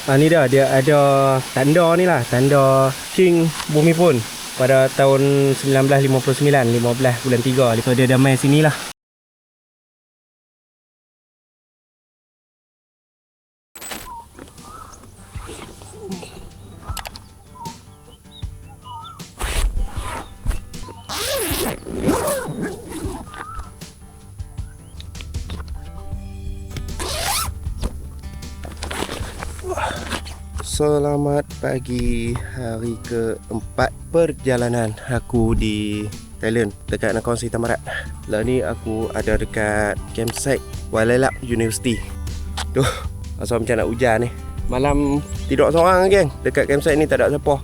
Ni dah dia ada tanda ni lah, tanda King Bhumipun pada tahun 1959, 15 bulan 3. So dia dah main sini lah. Selamat pagi, hari keempat perjalanan aku di Thailand, dekat Nakhon Si Thammarat. Lah ni aku ada dekat campsite Wailalap University. Tuh, asal macam nak hujan ni. Malam tidur seorang geng, dekat campsite ni tak ada siapa.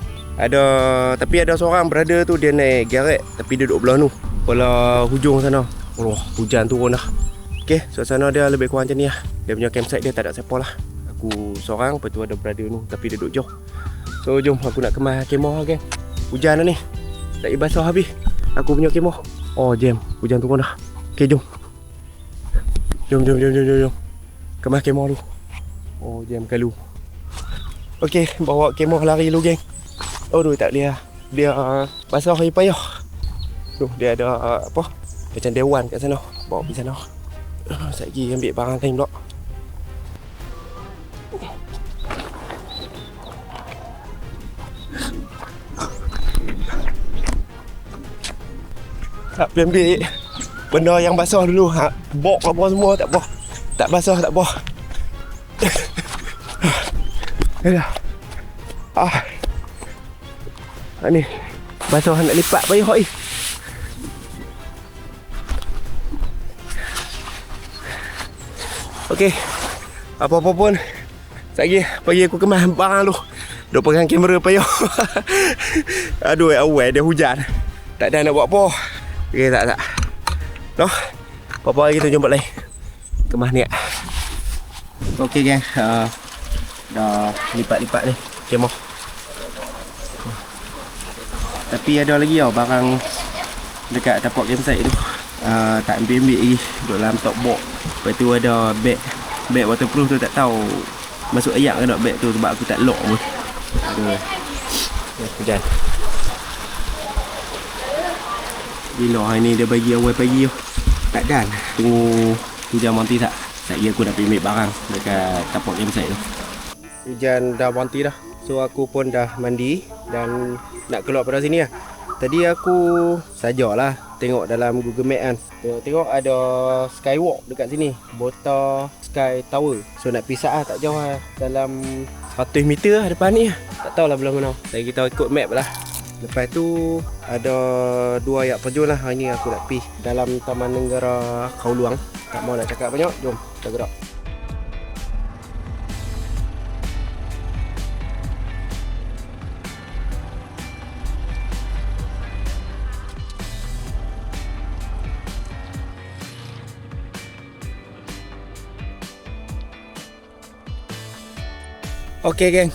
Tapi ada seorang brother tu, dia naik garret tapi dia duduk belah tu, belah hujung sana. Oh, hujan turun dah. Okay, suasana dia lebih kurang macam ni lah. Dia punya campsite dia tak ada siapa lah. Aku seorang, lepas tu ada brother tu, tapi dia duduk jauh. So jom aku nak kemas kemah geng. Hujan dah ni, tak boleh basah habis aku punya kemah. Oh jam, hujan turun dah. Okay jom. Jom kemas kemah dulu. Oh jam kalu. Okay, bawa kemah lari dulu geng. Aduh tak boleh lah, dia basah lagi payah. Tuh dia ada apa, macam dewan kat sana, bawa pergi sana. Sekejap lagi ambil barang lain pula. Tak pergi ambil benda yang basah dulu. Bok apa semua tak apa. Tak basah tak apa. Ni basah nak lipat payah ni. Okey. Apa-apa pun sekejap lagi pagi aku kemas barang dulu. Duk pegang kamera payah. Aduh awal dia hujan. Tak ada nak buat apa. Okey tak. Noh. Apa-apa lagi kita jumpa lagi. Kemas ni. Okey gang. Dah lipat-lipat ni kemah. Tapi ada lagi tau barang dekat tapak campsite tu. Tak ambil lagi. Duduk dalam top box. Lepas tu ada beg waterproof tu, tak tahu masuk ayak ke tak beg tu sebab aku tak lock pun. Aduh. Hujan. Bila hari ni dia bagi awal pagi tu. Takkan tunggu hujan berhenti tak? Sekejap aku nak pergi ambil barang dekat tapak campsite tu. Hujan dah berhenti dah. So aku pun dah mandi dan nak keluar pada sini lah. Tadi aku sajalah tengok dalam Google Map kan. Tengok ada skywalk dekat sini, Bota Sky Tower. So nak pisah lah, tak jauh lah, dalam 100 meter lah depan ni. Tak tahulah belah mana. Jadi kita ikut map lah. Lepas tu ada 2 ayat terjun lah. Hari ni aku nak pergi dalam Taman Negara Khao Luang. Tak mau nak cakap banyak, jom kita gerak. Okey geng,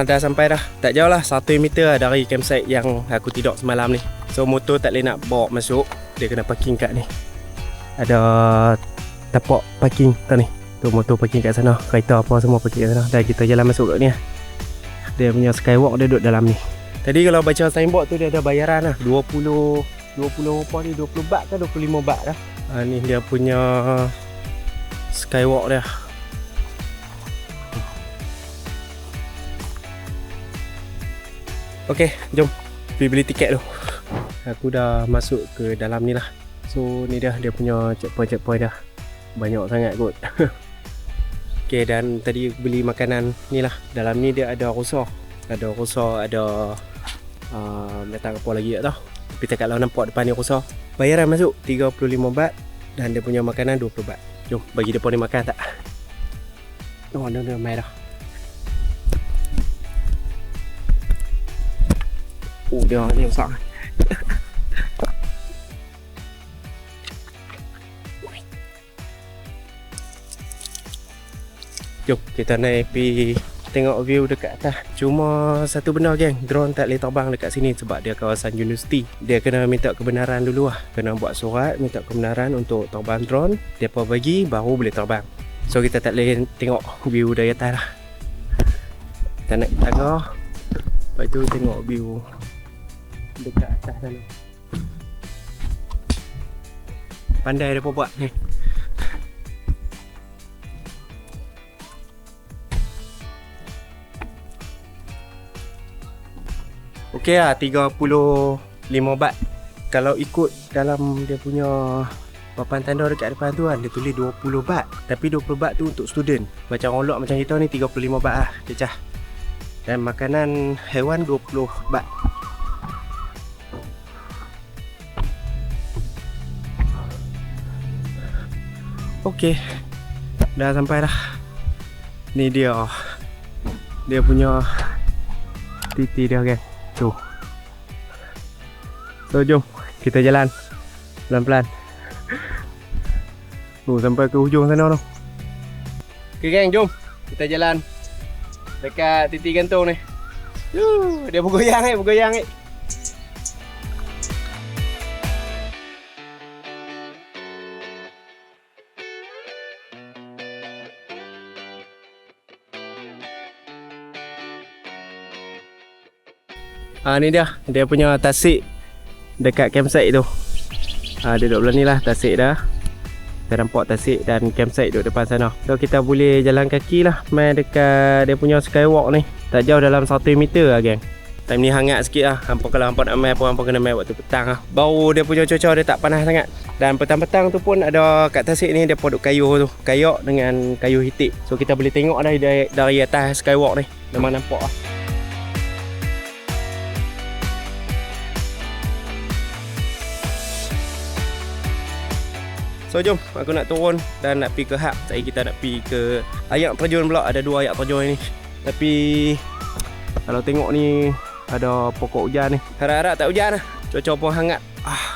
dah sampai dah. Tak jauh lah, 1 meter lah dari campsite yang aku tidur semalam ni. So motor tak boleh nak bawa masuk, dia kena parking kat ni. Ada tapak parking tu ni. Tu motor parking kat sana, kereta apa semua parking kat sana. Dan kita jalan masuk kat ni lah. Dia punya skywalk dia duduk dalam ni. Tadi kalau baca signboard tu dia ada bayaran lah, 20 apa ni, 20 baht ke 25 baht dah. Ni dia punya skywalk dia. Okey, jom pergi beli tiket tu. Aku dah masuk ke dalam ni lah. So ni dah dia punya checkpoint dah. Banyak sangat kot. Okey, dan tadi beli makanan ni lah. Dalam ni dia ada rusa. Ada rusa, ada metang apa lagi tak tahu. Tapi tak kalau nampak depan ni rusa. Bayaran masuk 35 baht dan dia punya makanan 20 baht. Jom bagi depa ni makan tak? Oh, dah mai dah. Oh, dia ni besar. Jom kita naik pergi tengok view dekat atas. Cuma satu benda geng, drone tak boleh terbang dekat sini sebab dia kawasan universiti. Dia kena minta kebenaran dulu lah. Kena buat surat minta kebenaran untuk terbang drone. Depa bagi baru boleh terbang. So kita tak boleh tengok view dari atas lah. Kita naik tangga. Lepas tu tengok view dekat atas sana. Pandai dia buat ni. Okey lah, 35 baht. Kalau ikut dalam dia punya papan tanda dekat depan tu kan, dia tulis 20 baht. Tapi 20 baht tu untuk student. Macam orang luar macam kita ni 35 baht lah, cecah. Dan makanan haiwan 20 baht. Okey, dah sampai dah. Ni dia. Dia punya titi dia kan. Tu. So jom kita jalan pelan-pelan. Sampai ke hujung sana tu. Okay geng, jom kita jalan dekat titi gantung ni. Dia bergoyang bergoyang ni. Ni dia punya tasik dekat campsite tu. Dia duduk belah ni lah tasik dah. Kita nampak tasik dan campsite duduk depan sana. So kita boleh jalan kaki lah main dekat dia punya skywalk ni. Tak jauh dalam 1 meter lah geng. Time ni hangat sikit lah. Hampa kalau hampa nak main pun hampa kena main waktu petang lah. Baru dia punya cuaca dia tak panas sangat. Dan petang-petang tu pun ada kat tasik ni dia produk kayu tu. Kayak dengan kayu hitik. So kita boleh tengok dari atas skywalk ni. Memang nampak lah. So jom, aku nak turun dan nak pergi ke hub. Saya kita nak pergi ke ayak terjun pula. Ada 2 ayak terjun ni. Tapi kalau tengok ni ada pokok hujan ni. Harap-harap tak hujan lah. Cuaca pun hangat.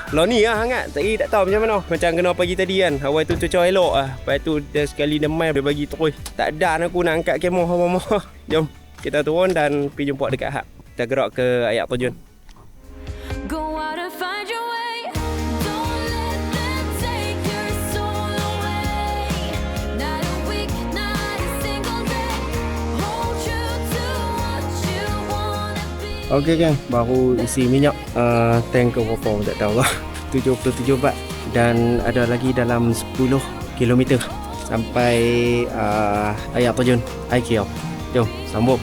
Lah ni lah hangat. Tak tahu macam mana. Macam kena pagi tadi kan. Awal tu cuaca elok lah. Lepas tu dia sekali demai dia bagi terus. Tak dan aku nak angkat kemah apa-apa. Jom kita turun dan pergi jumpa dekat hub. Kita gerak ke ayak terjun. Okey kan, baru isi minyak tank ke berapa tak tahu lah. 77 baht dan ada lagi dalam 10 km sampai ayak terjun IKEA. Jom sambung.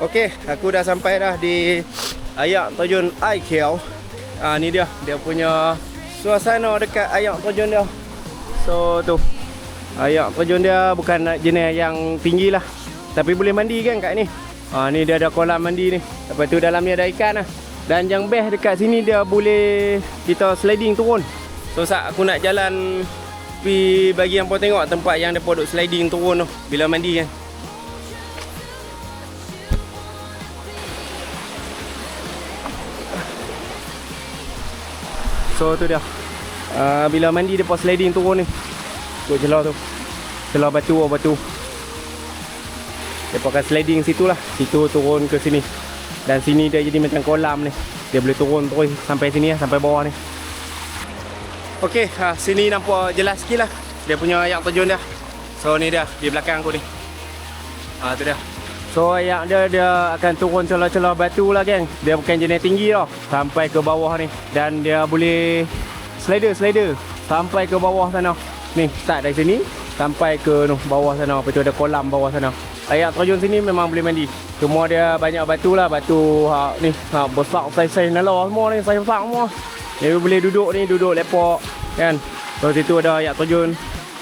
Okey, aku dah sampai dah di ayak terjun IKEA. Ni dia punya suasana dekat ayak terjun dia. So tu. Ayak terjun dia bukan jenis yang tinggi lah. Tapi boleh mandi kan kat ni. Ni dia ada kolam mandi ni. Lepas tu dalam ni ada ikan lah. Dan yang best dekat sini dia boleh kita sliding turun. So saat aku nak jalan pergi bagi hampa tengok tempat yang depa duk sliding turun tu bila mandi kan. So tu dia. Bila mandi depa sliding turun ni. Duk celah tu. Celah batu. Depa akan sliding situ lah. Situ turun ke sini. Dan sini dia jadi macam kolam ni. Dia boleh turun terus sampai sini lah, sampai bawah ni. Okey, sini nampak jelas sikit lah. Dia punya ayak terjun dia. So ni dia di belakang aku ni. Tu dia. So ayak dia akan turun celah-celah batu lah geng. Dia bukan jenis tinggi tau. Sampai ke bawah ni. Dan dia boleh slider sampai ke bawah sana. Ni start dari sini sampai ke bawah sana. Lepas tu ada kolam bawah sana. Ayak terjun sini memang boleh mandi. Cuma dia banyak batu lah. Batu ni besar saiz-saiz nala semua ni. Saiz besar semua. Dia boleh duduk ni, duduk lepak kan. So situ ada ayak terjun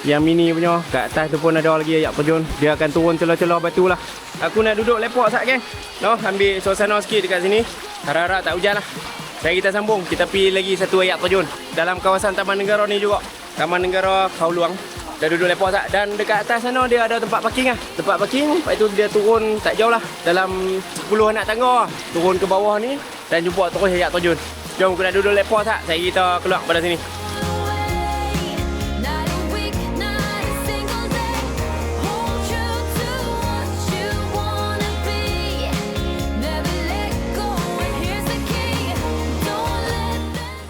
yang mini punya. Kat atas tu pun ada lagi ayak terjun. Dia akan turun celah-celah batu lah. Aku nak duduk lepak sat geng. Ambil suasana sikit dekat sini. Harap-harap tak hujan lah. Jadi kita sambung. Kita pergi lagi satu ayak terjun dalam kawasan Taman Negara ni juga. Taman Negara Kowloon. Dah duduk lepak sat. Dan dekat atas sana dia ada tempat parking lah. Tempat parking. Lepas tu dia turun tak jauh lah. Dalam 10 anak tangga lah. Turun ke bawah ni dan jumpa terus ayak terjun. Jom aku nak duduk lepak sat. Saya kita keluar pada sini.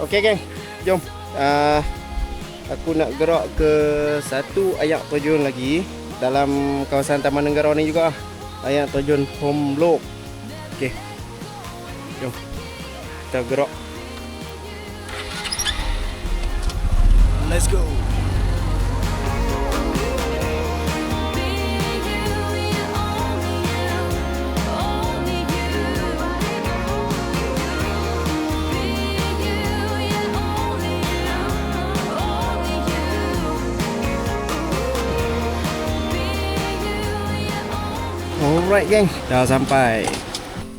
Okey geng, jom. Aku nak gerak ke satu ayak terjun lagi dalam kawasan Taman Negara ni juga. Ayak terjun Promlok. Okey. Jom. Kita gerak. Let's go. Alright geng, dah sampai.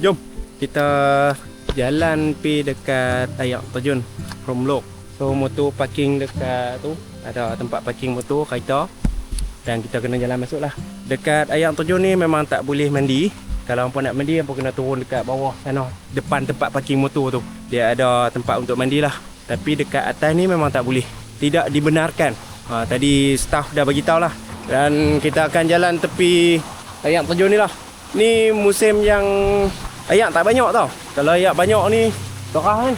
Jom kita jalan pi dekat ayak terjun Promlok. So motor parking dekat tu, ada tempat parking motor kereta, dan kita kena jalan masuk lah. Dekat ayak terjun ni memang tak boleh mandi. Kalau hampa nak mandi, hampa kena turun dekat bawah sana, depan tempat parking motor tu. Dia ada tempat untuk mandi lah. Tapi dekat atas ni memang tak boleh, tidak dibenarkan. Tadi staff dah bagi tahu lah. Dan kita akan jalan tepi ayak terjun ni lah. Ni musim yang ayak tak banyak tau. Kalau ayak banyak ni terah ni.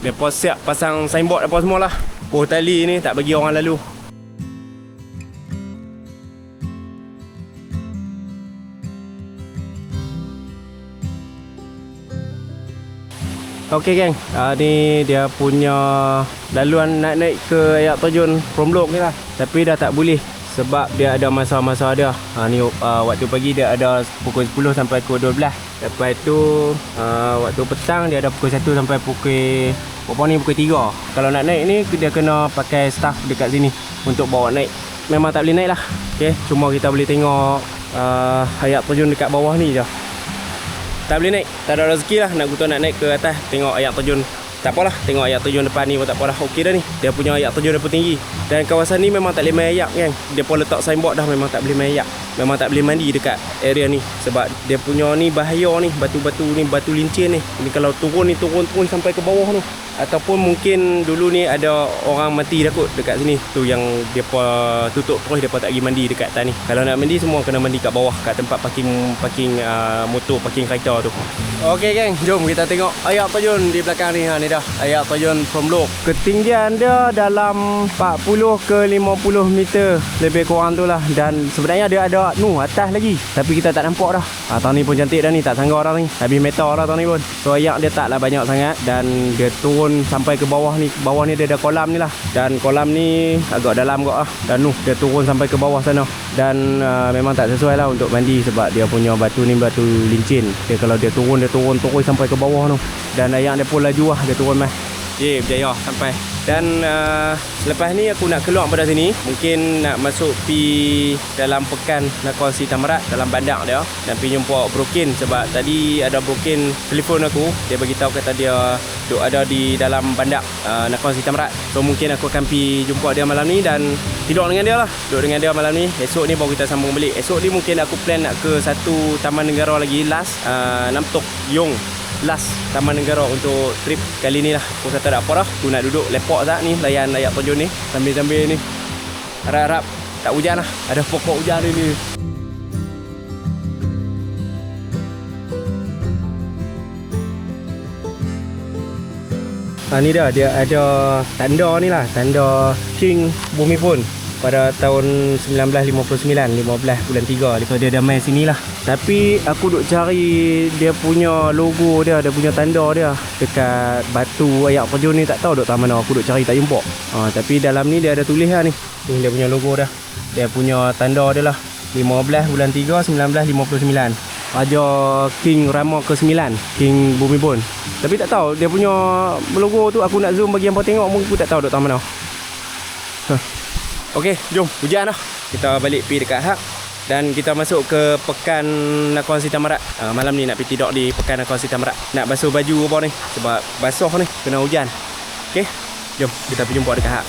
Mereka siap pasang signboard apa semua lah. Poh tali ni tak bagi orang lalu. Okey geng, ni dia punya laluan nak naik ke ayak terjun Promlok ni lah. Tapi dah tak boleh sebab dia ada masa-masa dia. Ni waktu pagi dia ada pukul 10 sampai pukul 12. Lepas tu waktu petang dia ada pukul 1 sampai pukul berapa ni, pukul 3. Kalau nak naik ni dia kena pakai staff dekat sini untuk bawa naik. Memang tak boleh naik lah. Okay, cuma kita boleh tengok ayak terjun dekat bawah ni je. Tak boleh naik, tak ada rezeki lah nak nak naik ke atas tengok ayak terjun. Tak apalah, tengok ayak terjun depan ni pun tak apalah. Okey dah ni. Dia punya ayak terjun dia pun tinggi. Dan kawasan ni memang tak boleh main ayak kan. Dia pun letak signboard dah memang tak boleh main ayak. Memang tak boleh mandi dekat area ni sebab dia punya ni bahaya ni, batu-batu ni, batu lincin ni. Ini kalau turun ni turun sampai ke bawah tu. Ataupun mungkin dulu ni ada orang mati dah kot dekat sini. Tu yang depa tutup terus, depa tak pergi mandi dekat atas ni. Kalau nak mandi semua kena mandi kat bawah, kat tempat parking motor, parking kereta tu. Okey geng, jom kita tengok ayak terjun di belakang ni. Ni dah ayak terjun Promlok. Ketinggian dia dalam 40 ke 50 meter lebih kurang tu lah. Dan sebenarnya dia ada atas lagi, tapi kita tak nampak dah. Tahun ni pun cantik dah ni, tak sanggar dah ni. Habis meter dah tahun ni pun. So ayak dia taklah banyak sangat dan dia turun sampai ke bawah ni. Bawah ni dia ada kolam ni lah. Dan kolam ni agak dalam kot lah. Dan dia turun sampai ke bawah sana. Dan memang tak sesuai lah untuk mandi sebab dia punya batu ni batu lincin. Kalau dia turun sampai ke bawah tu. Dan ayak dia pun laju lah, dia turun mah. Berjaya sampai. Dan selepas ni aku nak keluar pada sini. Mungkin nak masuk pi dalam pekan Nakhon Si Thammarat, dalam bandar dia. Dan pi jumpa Brokin sebab tadi ada Brokin telefon aku. Dia beritahu kata dia duk ada di dalam bandar Nakhon Si Thammarat. So mungkin aku akan pi jumpa dia malam ni dan tidur dengan dia lah. Duduk dengan dia malam ni. Esok ni baru kita sambung balik. Esok ni mungkin aku plan nak ke satu taman negara lagi, last Nam Tok Yong. Last Taman Negara untuk trip kali ni lah. Aku kata tak apa dah, aku nak duduk lepak tak ni, layan ayak terjun ni sambil-sambil ni. Harap-harap tak hujan lah, ada pokok hujan ni. Ni dah, dia ada tanda ni lah, tanda King Bhumibol pada tahun 1959, 15 bulan 3. So dia dah main sini lah. Tapi aku duk cari dia punya logo dia punya tanda dia dekat batu ayak terjun ni, tak tahu duk tahu mana. Aku duk cari tak jumpa. Tapi dalam ni dia ada tulis lah ni. Ni dia punya logo dah. Dia punya tanda dia lah. 15 bulan 3 1959. Raja King Rama ke-9, King Bhumibol. Tapi tak tahu dia punya logo tu, aku nak zoom bagi hampa tengok pun aku tak tahu duk tahu mana. Okey, jom hujan dah. Kita balik pergi dekat Hak dan kita masuk ke pekan Nakhon Si Thammarat. Malam ni nak pergi tidur di pekan Nakhon Si Thammarat. Nak basuh baju apa ni sebab basuh ni kena hujan. Okey, jom kita pergi jumpa dekat Hak.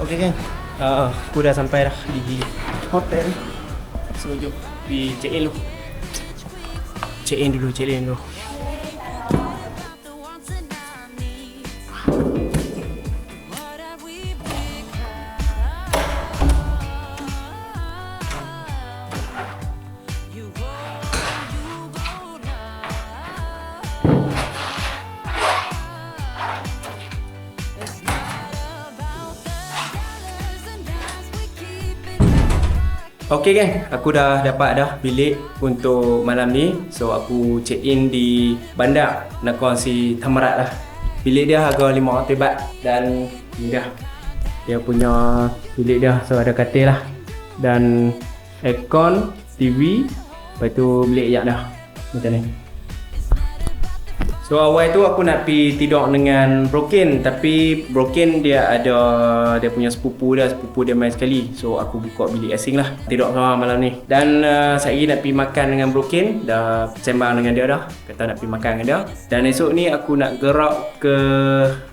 Okey geng, aku dah sampai dah di hotel. So jom pergi check in dulu. Okay geng, aku dah dapat dah bilik untuk malam ni. So aku check in di bandar Nakornsi Tamarat lah. Bilik dia harga RM500 dan ni dah dia punya bilik dia. So ada katil lah dan aircon, TV, lepas tu bilik yak dah macam ni. So awal tu aku nak pergi tidur dengan Broken, tapi Broken dia ada dia punya sepupu dia main sekali. So aku buka bilik asing lah, tidur sama malam ni. Dan saya lagi nak pergi makan dengan Broken, dah sembang dengan dia dah, kata nak pergi makan dengan dia. Dan esok ni aku nak gerak ke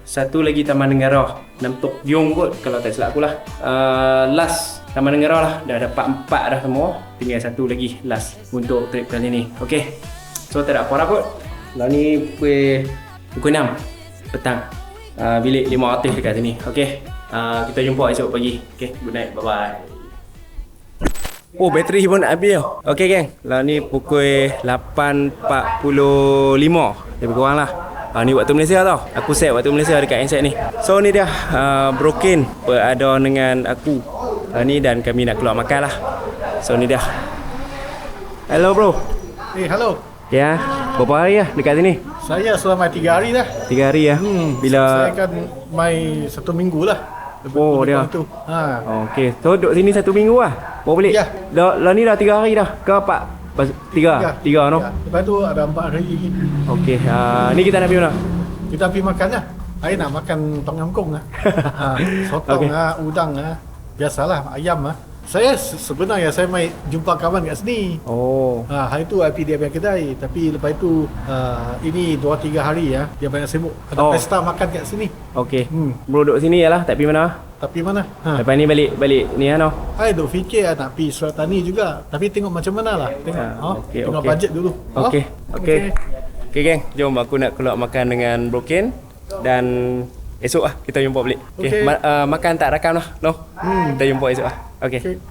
satu lagi Taman Negara, Nam Tok Yong kot kalau tak silap aku lah. Last Taman Negara lah, dah dapat 4 dah semua, tinggal satu lagi last untuk trip kali ni. Okay, so tak ada apa-apa kot. Lah ni pukul 6 petang. Bilik 500 dekat sini. Okey. Kita jumpa esok pagi. Okey, good night. Bye bye. Oh, bateri pun nak habis tau. Okey geng. Lah ni pukul 8.45. Lebih kurang lah. Ni waktu Malaysia tau. Aku set waktu Malaysia dekat handset ni. So ni dia Broken berada dengan aku. Ni dan kami nak keluar makan lah. So ni dia. Hello bro. Hello. Ya, berapa hari lah dekat sini? Saya selama 3 hari dah. 3 hari ya. Bila saya akan mai 1 minggu lah. Oh dia. Tu. Okey. So duduk sini 1 minggu lah. Bawa balik. Ya. Lah ni dah 3 hari dah. Ke 4? 3 no. Ya. Lepas tu ada 4 hari lagi. Okey. Ni kita nak pergi mana? Kita pergi makan lah. Saya nak makan Tom Yam Goong lah. Sotong lah, udang lah. Biasalah ayam lah. Saya sebenarnya saya mai jumpa kawan kat sini. Oh. Hari tu I pergi dia punya kedai, tapi lepas itu ini 2-3 hari ya, dia banyak sibuk. Ada pesta makan kat sini. Okey. Bro duduk sini yalah, tak pergi mana? Tapi mana? Lepas ni balik ni ano. Saya duk fikir nak pergi Surat Tani juga, tapi tengok macam mana lah. Tengok. Tengok bajet dulu. Okey, geng, jom aku nak keluar makan dengan Broken dan esok lah kita jumpa balik. Okey. Makan tak rakam lah. No. Kita jumpa esok lah. Okey.